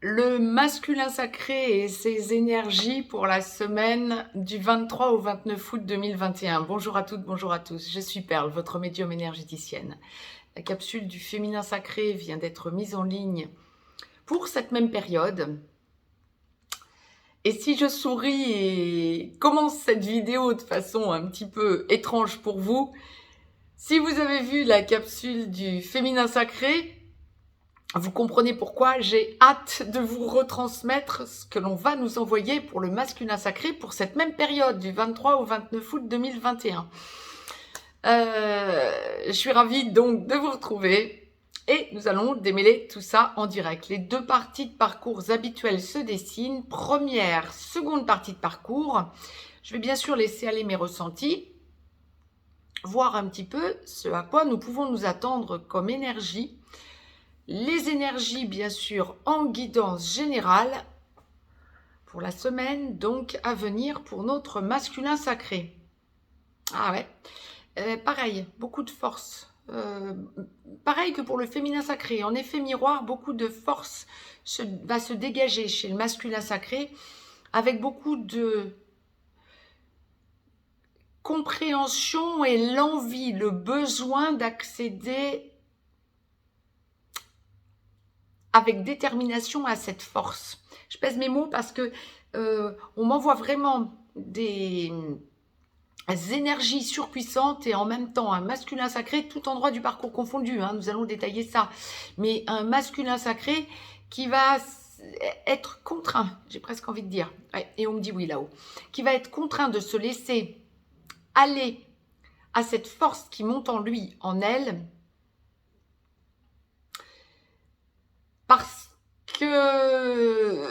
Le masculin sacré et ses énergies pour la semaine du 23 au 29 août 2021. Bonjour à toutes, bonjour à tous. Je suis Perle, votre médium énergéticienne. La capsule du féminin sacré vient d'être mise en ligne pour cette même période. Et si je souris et commence cette vidéo de façon un petit peu étrange pour vous, si vous avez vu la capsule du féminin sacré, vous comprenez pourquoi j'ai hâte de vous retransmettre ce que l'on va nous envoyer pour le masculin sacré pour cette même période du 23 au 29 août 2021. Je suis ravie donc de vous retrouver et nous allons démêler tout ça en direct. Les deux parties de parcours habituelles se dessinent. Première, seconde partie de parcours. Je vais bien sûr laisser aller mes ressentis, voir un petit peu ce à quoi nous pouvons nous attendre comme énergie. Les énergies, bien sûr, en guidance générale pour la semaine, donc, à venir pour notre masculin sacré. Ah ouais, pareil, beaucoup de force. Pareil que pour le féminin sacré. En effet miroir, beaucoup de force va se dégager chez le masculin sacré avec beaucoup de compréhension et l'envie, le besoin d'accéder avec détermination à cette force. Je pèse mes mots parce que on m'envoie vraiment des énergies surpuissantes et en même temps un masculin sacré, tout endroit du parcours confondu, hein, nous allons détailler ça, mais un masculin sacré qui va être contraint, j'ai presque envie de dire, ouais, et on me dit oui là-haut, qui va être contraint de se laisser aller à cette force qui monte en lui, en elle, parce que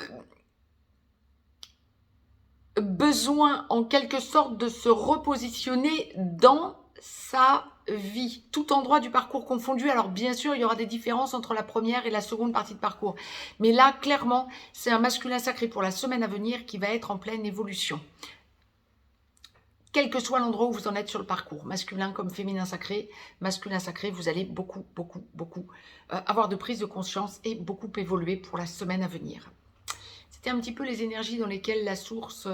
besoin en quelque sorte de se repositionner dans sa vie, tout endroit du parcours confondu. Alors bien sûr, il y aura des différences entre la première et la seconde partie de parcours. Mais là, clairement, c'est un masculin sacré pour la semaine à venir qui va être en pleine évolution. Quel que soit l'endroit où vous en êtes sur le parcours, masculin comme féminin sacré, vous allez beaucoup avoir de prise de conscience et beaucoup évoluer pour la semaine à venir. C'était un petit peu les énergies dans lesquelles la source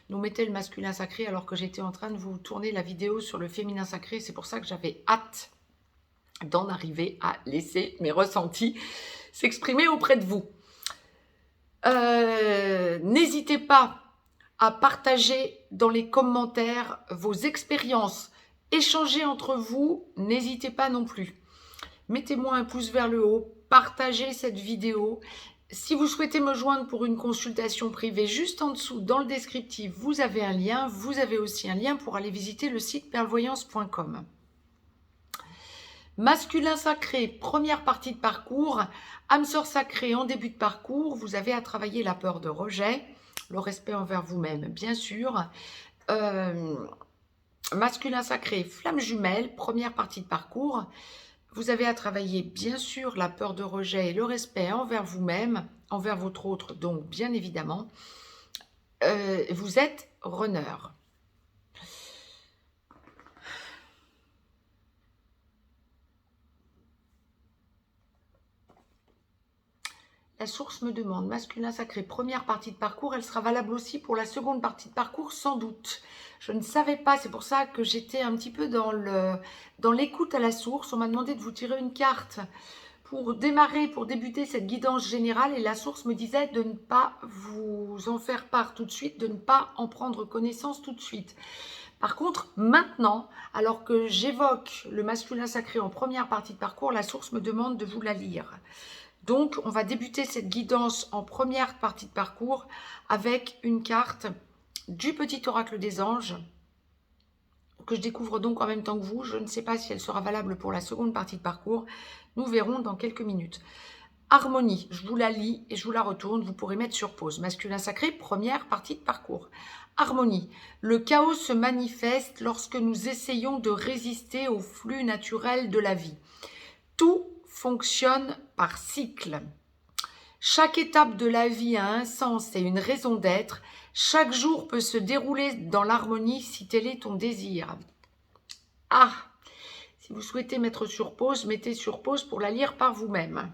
nous mettait le masculin sacré alors que j'étais en train de vous tourner la vidéo sur le féminin sacré. C'est pour ça que j'avais hâte d'en arriver à laisser mes ressentis s'exprimer auprès de vous. N'hésitez pas à partager dans les commentaires vos expériences, échanger entre vous, n'hésitez pas non plus. Mettez-moi un pouce vers le haut, partagez cette vidéo. Si vous souhaitez me joindre pour une consultation privée, juste en dessous, dans le descriptif, vous avez un lien. Vous avez aussi un lien pour aller visiter le site perlevoyance.com. Masculin sacré, première partie de parcours. Âme sœur sacrée en début de parcours. Vous avez à travailler la peur de rejet, le respect envers vous-même, bien sûr. Masculin sacré, flamme jumelle, première partie de parcours. Vous avez à travailler, bien sûr, la peur de rejet et le respect envers vous-même, envers votre autre, donc bien évidemment. Vous êtes runner. La source me demande, masculin sacré, première partie de parcours, elle sera valable aussi pour la seconde partie de parcours, sans doute. Je ne savais pas, c'est pour ça que j'étais un petit peu dans l'écoute à la source. On m'a demandé de vous tirer une carte pour démarrer, pour débuter cette guidance générale, et la source me disait de ne pas vous en faire part tout de suite, de ne pas en prendre connaissance tout de suite. Par contre, maintenant, alors que j'évoque le masculin sacré en première partie de parcours, la source me demande de vous la lire. Donc, on va débuter cette guidance en première partie de parcours avec une carte du petit oracle des anges que je découvre donc en même temps que vous. Je ne sais pas si elle sera valable pour la seconde partie de parcours. Nous verrons dans quelques minutes. Harmonie, je vous la lis et je vous la retourne. Vous pourrez mettre sur pause. Masculin sacré, première partie de parcours. Harmonie, le chaos se manifeste lorsque nous essayons de résister au flux naturel de la vie. Tout fonctionne par cycle. Chaque étape de la vie a un sens et une raison d'être. Chaque jour peut se dérouler dans l'harmonie si tel est ton désir. Ah, si vous souhaitez mettre sur pause, mettez sur pause pour la lire par vous-même.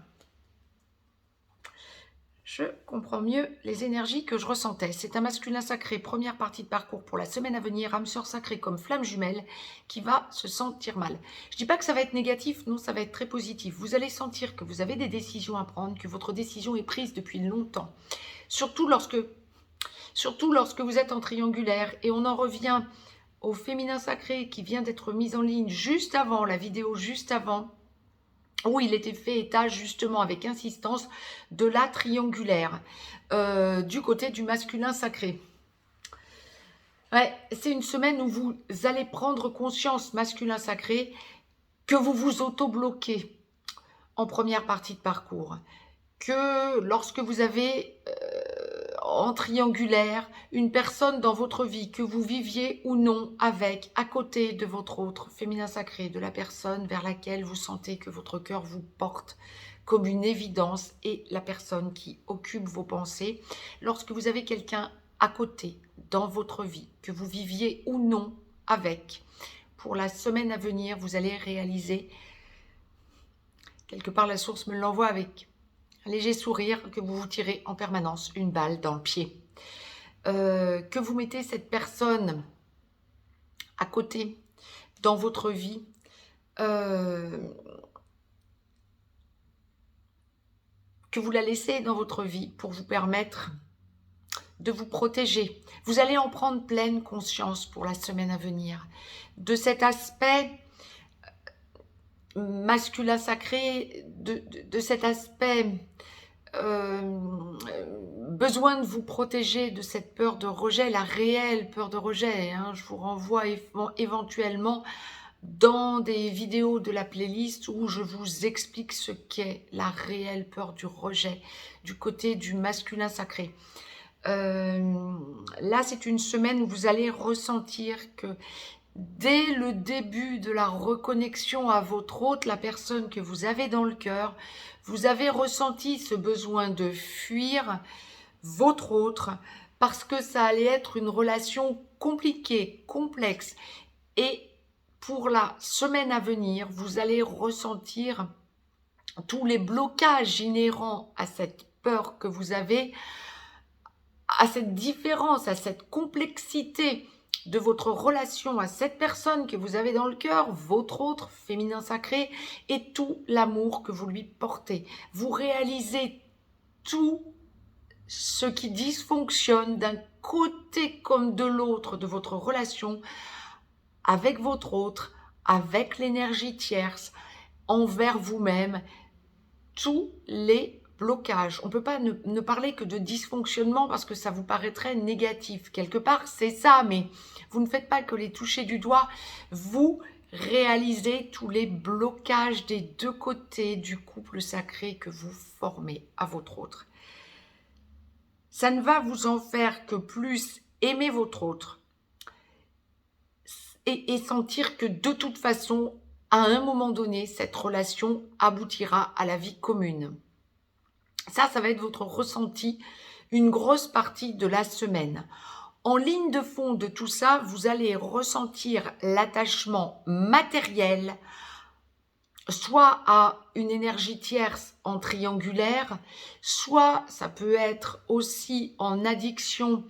Je comprends mieux les énergies que je ressentais. C'est un masculin sacré, première partie de parcours pour la semaine à venir, âme sœur sacrée comme flamme jumelle, qui va se sentir mal. Je ne dis pas que ça va être négatif, non, ça va être très positif. Vous allez sentir que vous avez des décisions à prendre, que votre décision est prise depuis longtemps. Surtout lorsque vous êtes en triangulaire, et on en revient au féminin sacré qui vient d'être mis en ligne juste avant, la vidéo juste avant, où il était fait état justement avec insistance de la triangulaire du côté du masculin sacré. Ouais, c'est une semaine où vous allez prendre conscience, masculin sacré, que vous vous auto-bloquez en première partie de parcours. Que lorsque vous avez en triangulaire une personne dans votre vie, que vous viviez ou non avec, à côté de votre autre féminin sacré, de la personne vers laquelle vous sentez que votre cœur vous porte comme une évidence et la personne qui occupe vos pensées, lorsque vous avez quelqu'un à côté dans votre vie, que vous viviez ou non avec, pour la semaine à venir, vous allez réaliser, quelque part la source me l'envoie avec un léger sourire, que vous vous tirez en permanence une balle dans le pied. Que vous mettez cette personne à côté dans votre vie, que vous la laissez dans votre vie pour vous permettre de vous protéger. Vous allez en prendre pleine conscience pour la semaine à venir, de cet aspect masculin sacré, de cet aspect besoin de vous protéger de cette peur de rejet, la réelle peur de rejet. Je vous renvoie éventuellement dans des vidéos de la playlist où je vous explique ce qu'est la réelle peur du rejet du côté du masculin sacré. Là, c'est une semaine où vous allez ressentir que dès le début de la reconnexion à votre hôte, la personne que vous avez dans le cœur, vous avez ressenti ce besoin de fuir votre autre parce que ça allait être une relation compliquée, complexe. Et pour la semaine à venir, vous allez ressentir tous les blocages inhérents à cette peur que vous avez, à cette différence, à cette complexité de votre relation à cette personne que vous avez dans le cœur, votre autre féminin sacré, et tout l'amour que vous lui portez. Vous réalisez tout ce qui dysfonctionne d'un côté comme de l'autre de votre relation avec votre autre, avec l'énergie tierce, envers vous-même, tous les blocages. On ne peut pas ne parler que de dysfonctionnement parce que ça vous paraîtrait négatif. Quelque part, c'est ça, mais vous ne faites pas que les toucher du doigt. Vous réalisez tous les blocages des deux côtés du couple sacré que vous formez à votre autre. Ça ne va vous en faire que plus aimer votre autre et sentir que de toute façon, à un moment donné, cette relation aboutira à la vie commune. Ça va être votre ressenti une grosse partie de la semaine. En ligne de fond de tout ça, vous allez ressentir l'attachement matériel, soit à une énergie tierce en triangulaire, soit ça peut être aussi en addiction,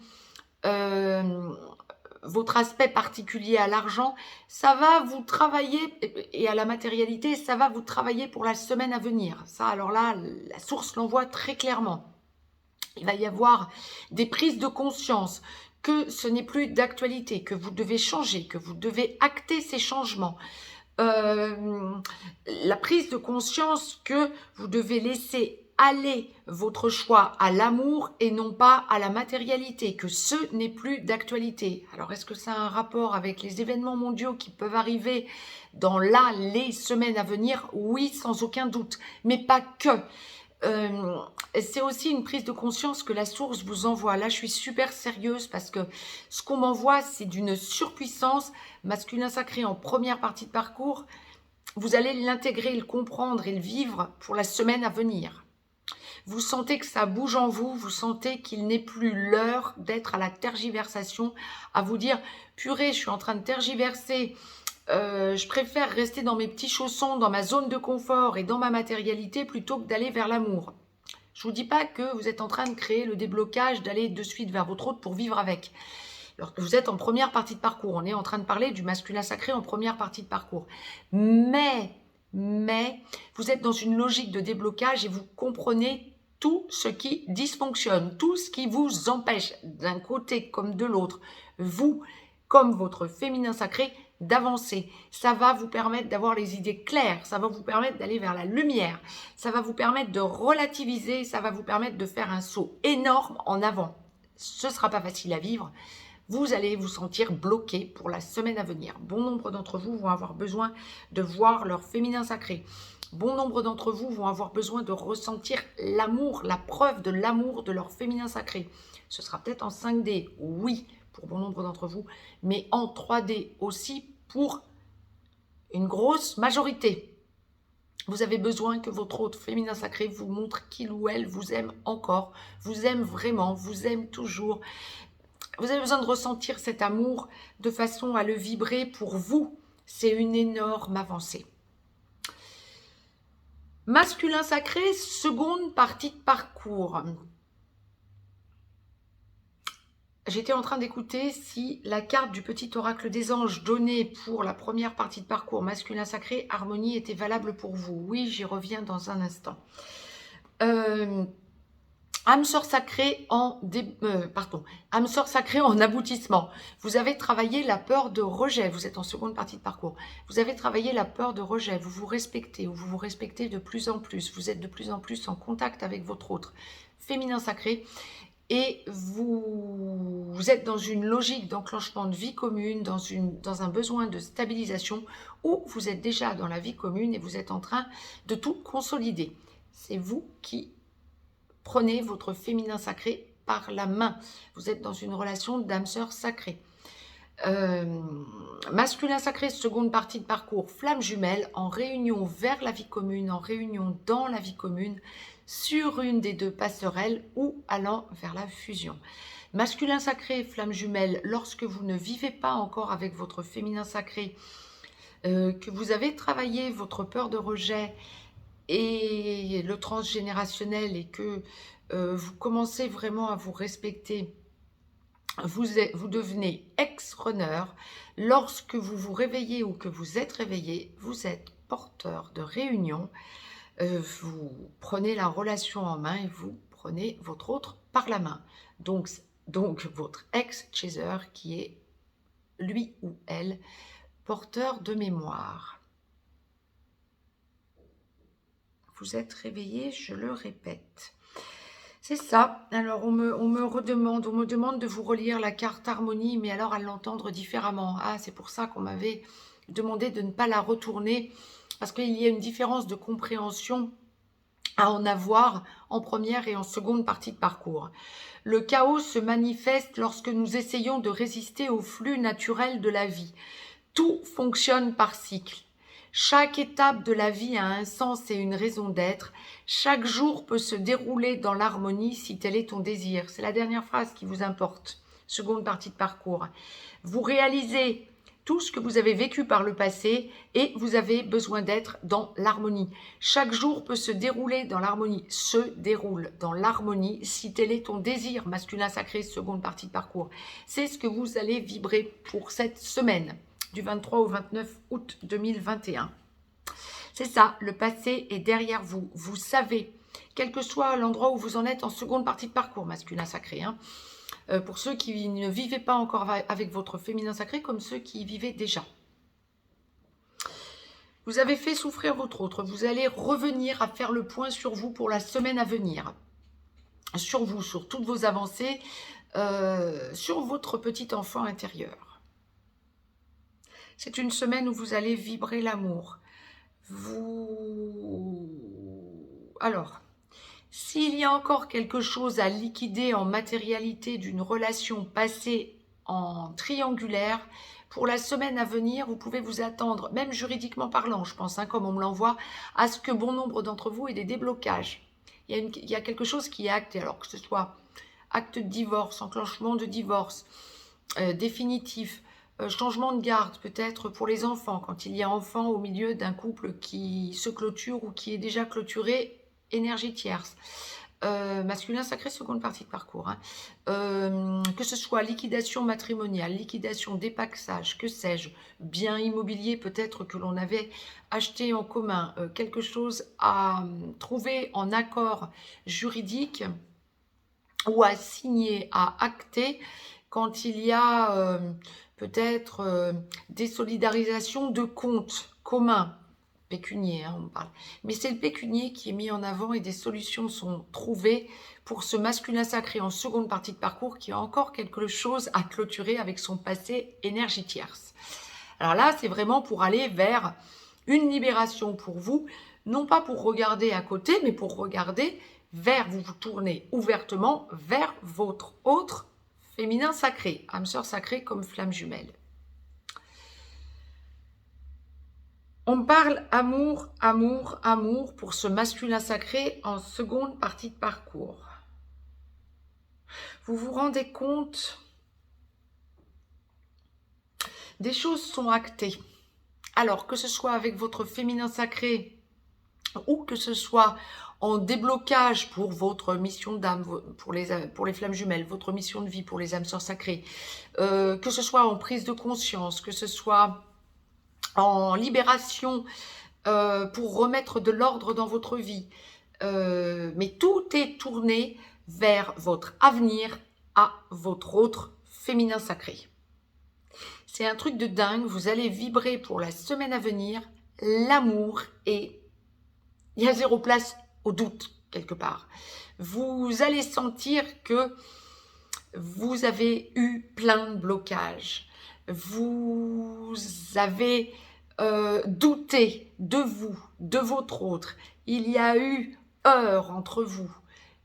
votre aspect particulier à l'argent, ça va vous travailler, et à la matérialité, ça va vous travailler pour la semaine à venir. Ça, alors là, la source l'envoie très clairement. Il va y avoir des prises de conscience que ce n'est plus d'actualité, que vous devez changer, que vous devez acter ces changements. La prise de conscience que vous devez laisser aller votre choix à l'amour et non pas à la matérialité, que ce n'est plus d'actualité. Alors, est-ce que ça a un rapport avec les événements mondiaux qui peuvent arriver dans les semaines à venir? Oui, sans aucun doute, mais pas que. C'est aussi une prise de conscience que la source vous envoie. Là, je suis super sérieuse parce que ce qu'on m'envoie, c'est d'une surpuissance masculin sacré en première partie de parcours. Vous allez l'intégrer, le comprendre et le vivre pour la semaine à venir. Vous sentez que ça bouge en vous, vous sentez qu'il n'est plus l'heure d'être à la tergiversation, à vous dire « Purée, je suis en train de tergiverser, je préfère rester dans mes petits chaussons, dans ma zone de confort et dans ma matérialité plutôt que d'aller vers l'amour. » Je ne vous dis pas que vous êtes en train de créer le déblocage, d'aller de suite vers votre autre pour vivre avec. Lorsque vous êtes en première partie de parcours, on est en train de parler du masculin sacré en première partie de parcours. Mais, vous êtes dans une logique de déblocage et vous comprenez tout ce qui dysfonctionne, tout ce qui vous empêche d'un côté comme de l'autre, vous, comme votre féminin sacré, d'avancer. Ça va vous permettre d'avoir les idées claires, ça va vous permettre d'aller vers la lumière, ça va vous permettre de relativiser, ça va vous permettre de faire un saut énorme en avant. Ce ne sera pas facile à vivre. Vous allez vous sentir bloqué pour la semaine à venir. Bon nombre d'entre vous vont avoir besoin de voir leur féminin sacré. Bon nombre d'entre vous vont avoir besoin de ressentir l'amour, la preuve de l'amour de leur féminin sacré. Ce sera peut-être en 5D, oui, pour bon nombre d'entre vous, mais en 3D aussi pour une grosse majorité. Vous avez besoin que votre autre féminin sacré vous montre qu'il ou elle vous aime encore, vous aime vraiment, vous aime toujours. Vous avez besoin de ressentir cet amour de façon à le vibrer pour vous. C'est une énorme avancée. Masculin sacré, seconde partie de parcours. J'étais en train d'écouter si la carte du petit oracle des anges donnée pour la première partie de parcours masculin sacré, harmonie, était valable pour vous. Oui, j'y reviens dans un instant. Âme sœur sacrée âme sœur sacrée en aboutissement. Vous avez travaillé la peur de rejet. Vous êtes en seconde partie de parcours. Vous avez travaillé la peur de rejet. Vous vous respectez, ou vous vous respectez de plus en plus. Vous êtes de plus en plus en contact avec votre autre féminin sacré. Et vous êtes dans une logique d'enclenchement de vie commune, dans un besoin de stabilisation, où vous êtes déjà dans la vie commune et vous êtes en train de tout consolider. C'est vous qui prenez votre féminin sacré par la main. Vous êtes dans une relation d'âme sœur sacrée. Masculin sacré, seconde partie de parcours, flamme jumelle, en réunion vers la vie commune, en réunion dans la vie commune, sur une des deux passerelles ou allant vers la fusion. Masculin sacré, flamme jumelle, lorsque vous ne vivez pas encore avec votre féminin sacré, que vous avez travaillé votre peur de rejet et le transgénérationnel et que vous commencez vraiment à vous respecter, vous devenez ex-runner. Lorsque vous vous réveillez ou que vous êtes réveillé, vous êtes porteur de réunion. Vous prenez la relation en main et vous prenez votre autre par la main. Donc votre ex-chaser qui est lui ou elle porteur de mémoire. Vous êtes réveillé, je le répète. C'est ça. Alors, on me demande de vous relire la carte harmonie, mais alors à l'entendre différemment. Ah, c'est pour ça qu'on m'avait demandé de ne pas la retourner, parce qu'il y a une différence de compréhension à en avoir en première et en seconde partie de parcours. Le chaos se manifeste lorsque nous essayons de résister au flux naturel de la vie. Tout fonctionne par cycle. Chaque étape de la vie a un sens et une raison d'être. Chaque jour peut se dérouler dans l'harmonie si tel est ton désir. C'est la dernière phrase qui vous importe. Seconde partie de parcours. Vous réalisez tout ce que vous avez vécu par le passé et vous avez besoin d'être dans l'harmonie. Chaque jour peut se dérouler dans l'harmonie. Se déroule dans l'harmonie si tel est ton désir. Masculin sacré, seconde partie de parcours. C'est ce que vous allez vibrer pour cette semaine, du 23 au 29 août 2021. C'est ça, le passé est derrière vous. Vous savez, quel que soit l'endroit où vous en êtes en seconde partie de parcours, masculin sacré. Pour ceux qui ne vivaient pas encore avec votre féminin sacré, comme ceux qui y vivaient déjà. Vous avez fait souffrir votre autre. Vous allez revenir à faire le point sur vous pour la semaine à venir. Sur vous, sur toutes vos avancées, sur votre petit enfant intérieur. C'est une semaine où vous allez vibrer l'amour. Alors, s'il y a encore quelque chose à liquider en matérialité d'une relation passée en triangulaire, pour la semaine à venir, vous pouvez vous attendre, même juridiquement parlant, je pense, comme on me l'envoie, à ce que bon nombre d'entre vous aient des déblocages. Il y a quelque chose qui est acté, alors que ce soit acte de divorce, enclenchement de divorce, définitif, changement de garde peut-être pour les enfants, quand il y a enfant au milieu d'un couple qui se clôture ou qui est déjà clôturé, énergie tierce. masculin sacré, seconde partie de parcours, hein. Que ce soit liquidation matrimoniale, liquidation, dépaxage, que sais-je, bien immobilier peut-être que l'on avait acheté en commun, quelque chose à trouver en accord juridique ou à signer, à acter quand il y a peut-être désolidarisation de comptes communs, pécunier, hein, on parle. Mais c'est le pécunier qui est mis en avant et des solutions sont trouvées pour ce masculin sacré en seconde partie de parcours qui a encore quelque chose à clôturer avec son passé énergie tierce. Alors là, c'est vraiment pour aller vers une libération pour vous, non pas pour regarder à côté, mais pour regarder vers, vous vous tournez ouvertement vers votre autre féminin sacré, âme sœur sacrée comme flamme jumelle. On parle amour, amour, amour pour ce masculin sacré en seconde partie de parcours. Vous vous rendez compte? Des choses sont actées. Alors, que ce soit avec votre féminin sacré ou que ce soit en déblocage pour votre mission d'âme, pour les flammes jumelles, votre mission de vie pour les âmes sœurs sacrées, que ce soit en prise de conscience, que ce soit en libération pour remettre de l'ordre dans votre vie. Mais tout est tourné vers votre avenir à votre autre féminin sacré. C'est un truc de dingue, vous allez vibrer pour la semaine à venir, l'amour et il y a zéro place au doute quelque part. Vous allez sentir que vous avez eu plein de blocages. Vous avez douté de vous, de votre autre. Il y a eu heurts entre vous,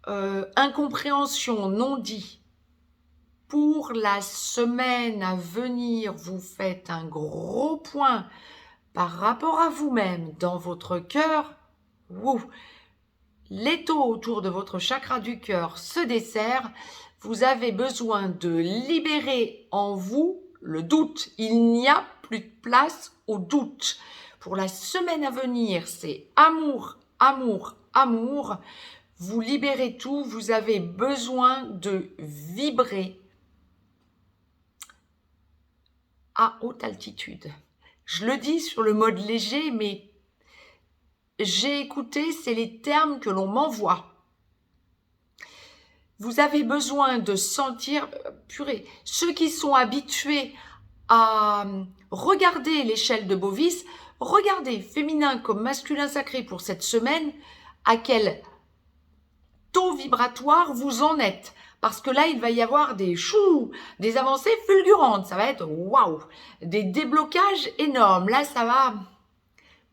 incompréhension, non dit. Pour la semaine à venir, vous faites un gros point par rapport à vous-même dans votre cœur. Wouh, l'étau autour de votre chakra du cœur se desserre. Vous avez besoin de libérer en vous le doute. Il n'y a plus de place au doute. Pour la semaine à venir, c'est amour, amour, amour. Vous libérez tout. Vous avez besoin de vibrer à haute altitude. Je le dis sur le mode léger, mais j'ai écouté, c'est les termes que l'on m'envoie. Vous avez besoin de sentir, purée, ceux qui sont habitués à regarder l'échelle de Bovis, regardez féminin comme masculin sacré pour cette semaine, à quel taux vibratoire vous en êtes. Parce que là, il va y avoir des avancées fulgurantes. Ça va être waouh, des déblocages énormes. Là, ça va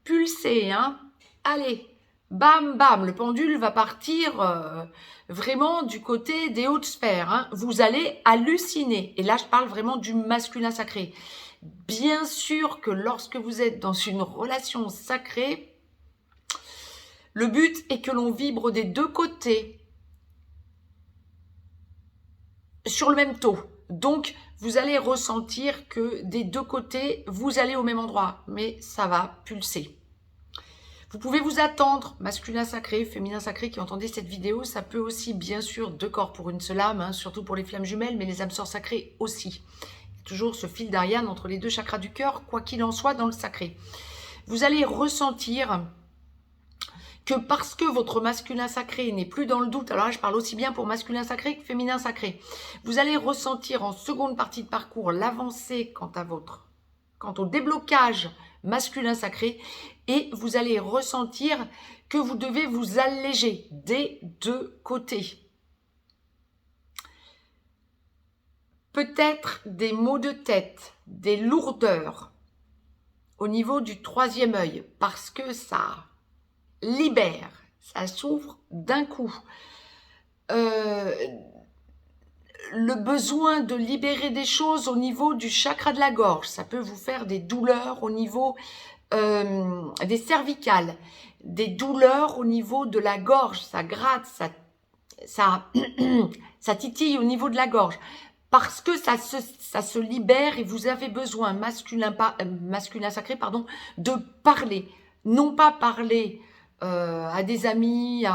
pulser, hein. Allez, bam, bam, le pendule va partir vraiment du côté des hautes sphères. Hein. Vous allez halluciner. Et là, je parle vraiment du masculin sacré. Bien sûr que lorsque vous êtes dans une relation sacrée, le but est que l'on vibre des deux côtés sur le même taux. Donc, vous allez ressentir que des deux côtés, vous allez au même endroit, mais ça va pulser. Vous pouvez vous attendre, masculin sacré, féminin sacré qui entendez cette vidéo, ça peut aussi, bien sûr, deux corps pour une seule âme, hein, surtout pour les flammes jumelles, mais les âmes sœurs sacrées aussi. Il y a toujours ce fil d'Ariane entre les deux chakras du cœur, quoi qu'il en soit dans le sacré. Vous allez ressentir que parce que votre masculin sacré n'est plus dans le doute, alors là je parle aussi bien pour masculin sacré que féminin sacré, vous allez ressentir en seconde partie de parcours l'avancée quant au déblocage masculin sacré et vous allez ressentir que vous devez vous alléger des deux côtés. Peut-être des maux de tête, des lourdeurs au niveau du troisième œil parce que ça libère, ça s'ouvre d'un coup. Le besoin de libérer des choses au niveau du chakra de la gorge, ça peut vous faire des douleurs au niveau des cervicales, des douleurs au niveau de la gorge, ça gratte, ça titille au niveau de la gorge. Parce que ça se libère et vous avez besoin, masculin sacré, pardon, de parler. Non pas parler à des amis,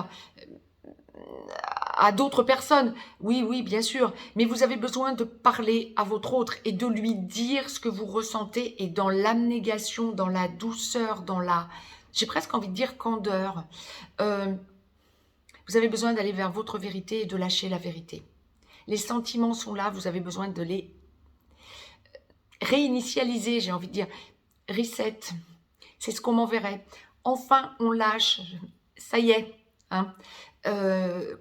à d'autres personnes. Oui, oui, bien sûr. Mais vous avez besoin de parler à votre autre et de lui dire ce que vous ressentez et dans l'abnégation, dans la douceur, dans la... J'ai presque envie de dire candeur. Vous avez besoin d'aller vers votre vérité et de lâcher la vérité. Les sentiments sont là, vous avez besoin de les réinitialiser, j'ai envie de dire. Reset, c'est ce qu'on m'enverrait. Enfin, on lâche, ça y est. Hein.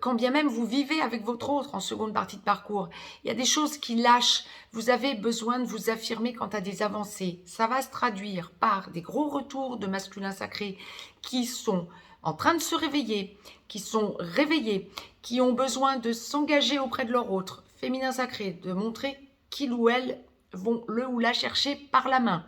Quand bien même vous vivez avec votre autre en seconde partie de parcours, il y a des choses qui lâchent. Vous avez besoin de vous affirmer quant à des avancées. Ça va se traduire par des gros retours de masculin sacré qui sont en train de se réveiller, qui sont réveillés, qui ont besoin de s'engager auprès de leur autre. Féminin sacré, de montrer qu'il ou elle vont le ou la chercher par la main.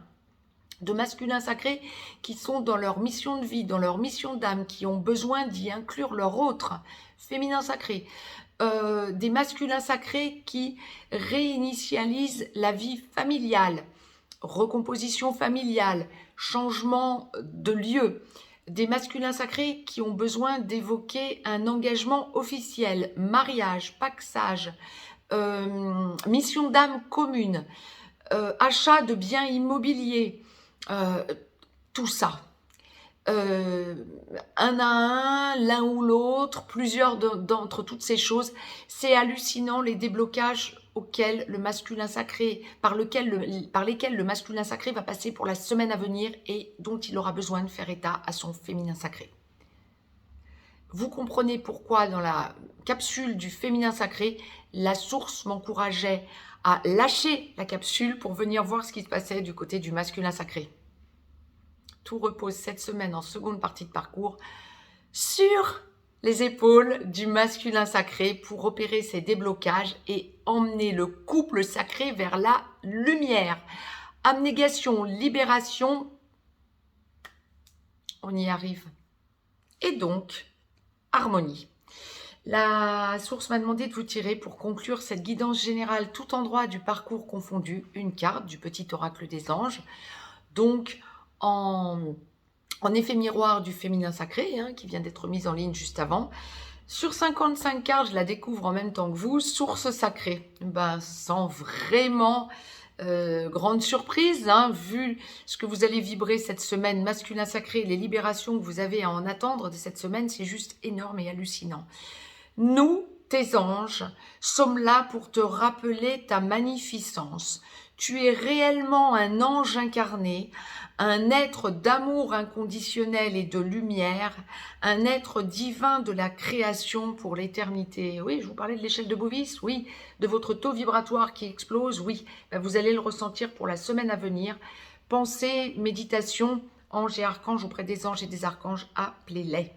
De masculins sacrés qui sont dans leur mission de vie, dans leur mission d'âme, qui ont besoin d'y inclure leur autre, féminin sacré. Des masculins sacrés qui réinitialisent la vie familiale, recomposition familiale, changement de lieu. Des masculins sacrés qui ont besoin d'évoquer un engagement officiel, mariage, paxage, mission d'âme commune, achat de biens immobiliers, tout ça. Un à un, l'un ou l'autre, plusieurs d'entre toutes ces choses. C'est hallucinant les déblocages auxquels le masculin sacré, par lesquels le masculin sacré va passer pour la semaine à venir et dont il aura besoin de faire état à son féminin sacré. Vous comprenez pourquoi dans la capsule du féminin sacré, la source m'encourageait à lâcher la capsule pour venir voir ce qui se passait du côté du masculin sacré. Tout repose cette semaine en seconde partie de parcours sur les épaules du masculin sacré pour opérer ces déblocages et emmener le couple sacré vers la lumière. Abnégation, libération, on y arrive. Et donc, harmonie. La source m'a demandé de vous tirer pour conclure cette guidance générale tout endroit du parcours confondu, une carte du petit oracle des anges. Donc, en effet miroir du féminin sacré, hein, qui vient d'être mise en ligne juste avant. Sur 55 cartes, je la découvre en même temps que vous, source sacrée. Ben, sans vraiment grande surprise, hein, vu ce que vous allez vibrer cette semaine, masculin sacré, les libérations que vous avez à en attendre de cette semaine, c'est juste énorme et hallucinant. Nous, tes anges, sommes là pour te rappeler ta magnificence. Tu es réellement un ange incarné, un être d'amour inconditionnel et de lumière, un être divin de la création pour l'éternité. Oui, je vous parlais de l'échelle de Bovis, oui, de votre taux vibratoire qui explose, oui, vous allez le ressentir pour la semaine à venir. Pensée, méditation, anges et archanges auprès des anges et des archanges, appelez-les.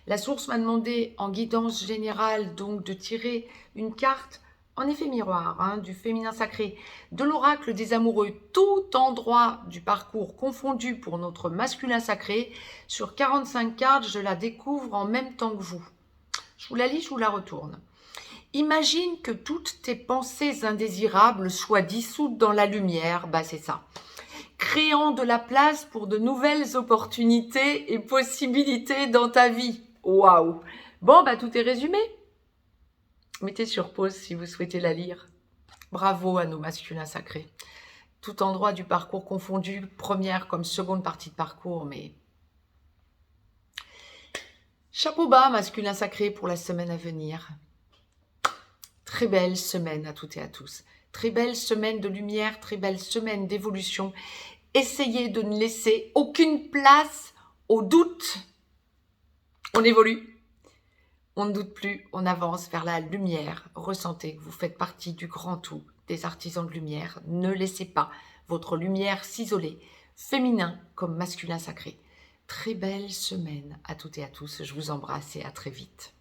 La source m'a demandé en guidance générale donc de tirer une carte en effet miroir, hein, du féminin sacré, de l'oracle des amoureux, tout endroit du parcours confondu pour notre masculin sacré. Sur 45 cartes, je la découvre en même temps que vous. Je vous la lis, je vous la retourne. Imagine que toutes tes pensées indésirables soient dissoutes dans la lumière, bah c'est ça. Créant de la place pour de nouvelles opportunités et possibilités dans ta vie. Waouh! Bon, bah tout est résumé. Mettez sur pause si vous souhaitez la lire. Bravo à nos masculins sacrés. Tout endroit du parcours confondu, première comme seconde partie de parcours, mais... Chapeau bas, masculin sacré, pour la semaine à venir. Très belle semaine à toutes et à tous. Très belle semaine de lumière, très belle semaine d'évolution. Essayez de ne laisser aucune place au doute. On évolue, on ne doute plus, on avance vers la lumière. Ressentez que vous faites partie du grand tout des artisans de lumière. Ne laissez pas votre lumière s'isoler, féminin comme masculin sacré. Très belle semaine à toutes et à tous. Je vous embrasse et à très vite.